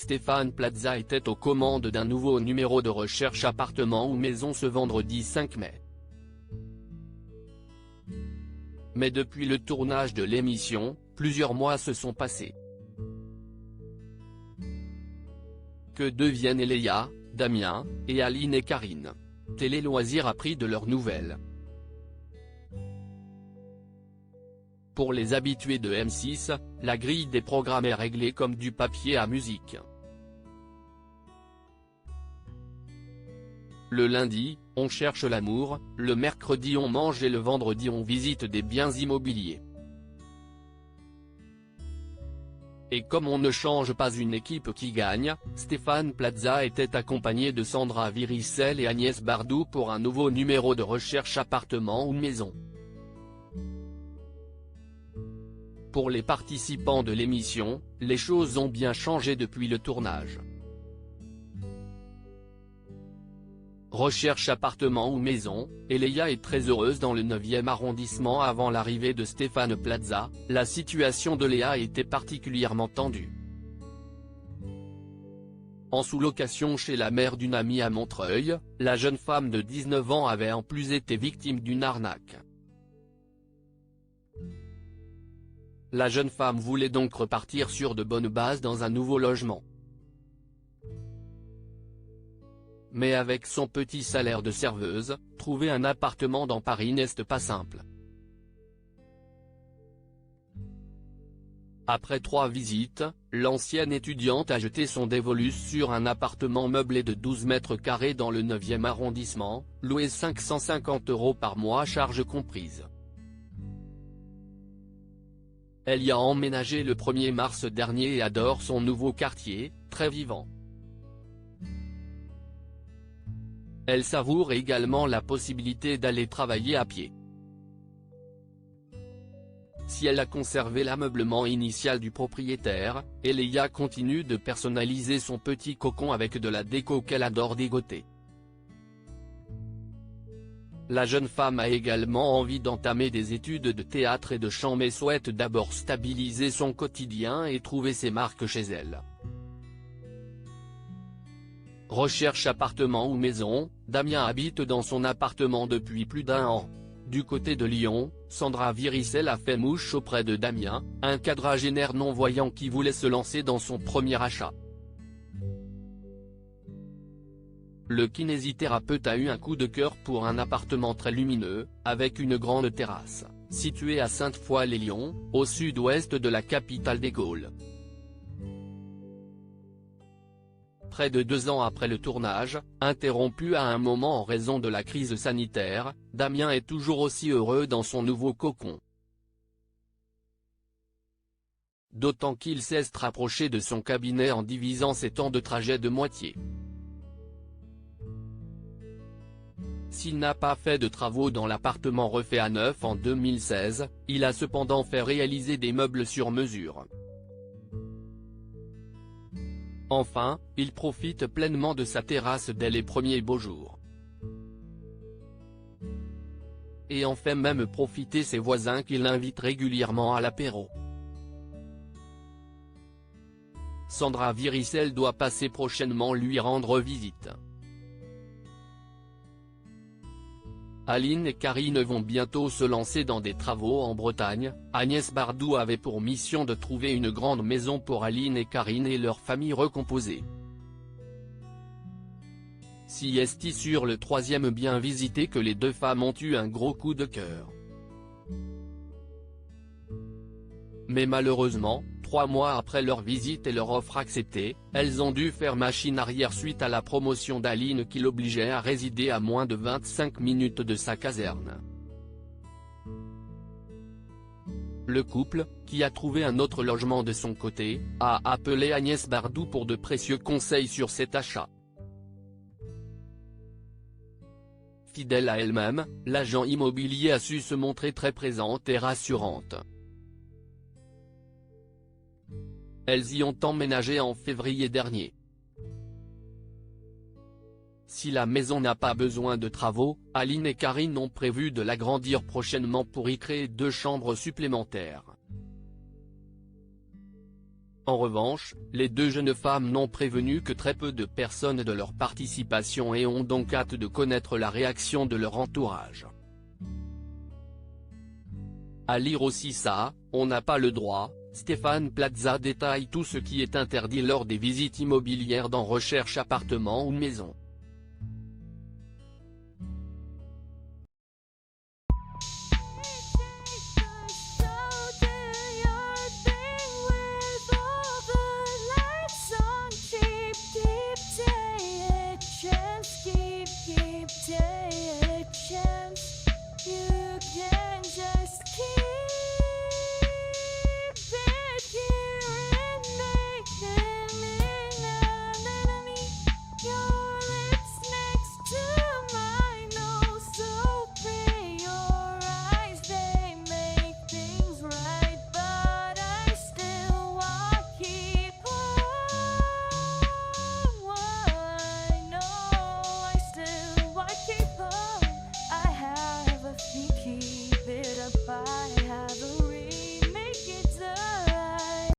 Stéphane Plaza était aux commandes d'un nouveau numéro de recherche appartement ou maison ce vendredi 5 mai. Mais depuis le tournage de l'émission, plusieurs mois se sont passés. Que deviennent Léa, Damien, et Aline et Karine? Télé Loisirs a pris de leurs nouvelles. Pour les habitués de M6, la grille des programmes est réglée comme du papier à musique. Le lundi, on cherche l'amour, le mercredi on mange et le vendredi on visite des biens immobiliers. Et comme on ne change pas une équipe qui gagne, Stéphane Plaza était accompagné de Sandra Viricel et Agnès Bardou pour un nouveau numéro de recherche appartement ou maison. Pour les participants de l'émission, les choses ont bien changé depuis le tournage. Recherche appartement ou maison, et Léa est très heureuse dans le 9e arrondissement avant l'arrivée de Stéphane Plaza. La situation de Léa était particulièrement tendue. En sous-location chez la mère d'une amie à Montreuil, la jeune femme de 19 ans avait en plus été victime d'une arnaque. La jeune femme voulait donc repartir sur de bonnes bases dans un nouveau logement. Mais avec son petit salaire de serveuse, trouver un appartement dans Paris n'est pas simple. Après 3 visites, l'ancienne étudiante a jeté son dévolu sur un appartement meublé de 12 mètres carrés dans le 9e arrondissement, loué 550 € par mois charges comprises. Elle y a emménagé le 1er mars dernier et adore son nouveau quartier, très vivant. Elle savoure également la possibilité d'aller travailler à pied. Si elle a conservé l'ameublement initial du propriétaire, Léa continue de personnaliser son petit cocon avec de la déco qu'elle adore dégoter. La jeune femme a également envie d'entamer des études de théâtre et de chant mais souhaite d'abord stabiliser son quotidien et trouver ses marques chez elle. Recherche appartement ou maison, Damien habite dans son appartement depuis plus d'1 an. Du côté de Lyon, Sandra Viricel a fait mouche auprès de Damien, un quadragénaire non-voyant qui voulait se lancer dans son premier achat. Le kinésithérapeute a eu un coup de cœur pour un appartement très lumineux, avec une grande terrasse, situé à Sainte-Foy-les-Lyons, au sud-ouest de la capitale des Gaules. Près de 2 ans après le tournage, interrompu à un moment en raison de la crise sanitaire, Damien est toujours aussi heureux dans son nouveau cocon. D'autant qu'il sait se rapprocher de son cabinet en divisant ses temps de trajet de moitié. S'il n'a pas fait de travaux dans l'appartement refait à neuf en 2016, il a cependant fait réaliser des meubles sur mesure. Enfin, il profite pleinement de sa terrasse dès les premiers beaux jours. Et en fait même profiter ses voisins qui l'invitent régulièrement à l'apéro. Sandra Viricel doit passer prochainement lui rendre visite. Aline et Karine vont bientôt se lancer dans des travaux en Bretagne. Agnès Bardou avait pour mission de trouver une grande maison pour Aline et Karine et leur famille recomposée. Si est sur le 3e bien visité que les deux femmes ont eu un gros coup de cœur. Mais malheureusement, 3 mois après leur visite et leur offre acceptée, elles ont dû faire machine arrière suite à la promotion d'Aline qui l'obligeait à résider à moins de 25 minutes de sa caserne. Le couple, qui a trouvé un autre logement de son côté, a appelé Agnès Bardou pour de précieux conseils sur cet achat. Fidèle à elle-même, l'agent immobilier a su se montrer très présente et rassurante. Elles y ont emménagé en février dernier. Si la maison n'a pas besoin de travaux, Aline et Karine ont prévu de l'agrandir prochainement pour y créer 2 chambres supplémentaires. En revanche, les deux jeunes femmes n'ont prévenu que très peu de personnes de leur participation et ont donc hâte de connaître la réaction de leur entourage. À lire aussi ça, on n'a pas le droit, Stéphane Plaza détaille tout ce qui est interdit lors des visites immobilières dans Recherche appartement ou maison. Keep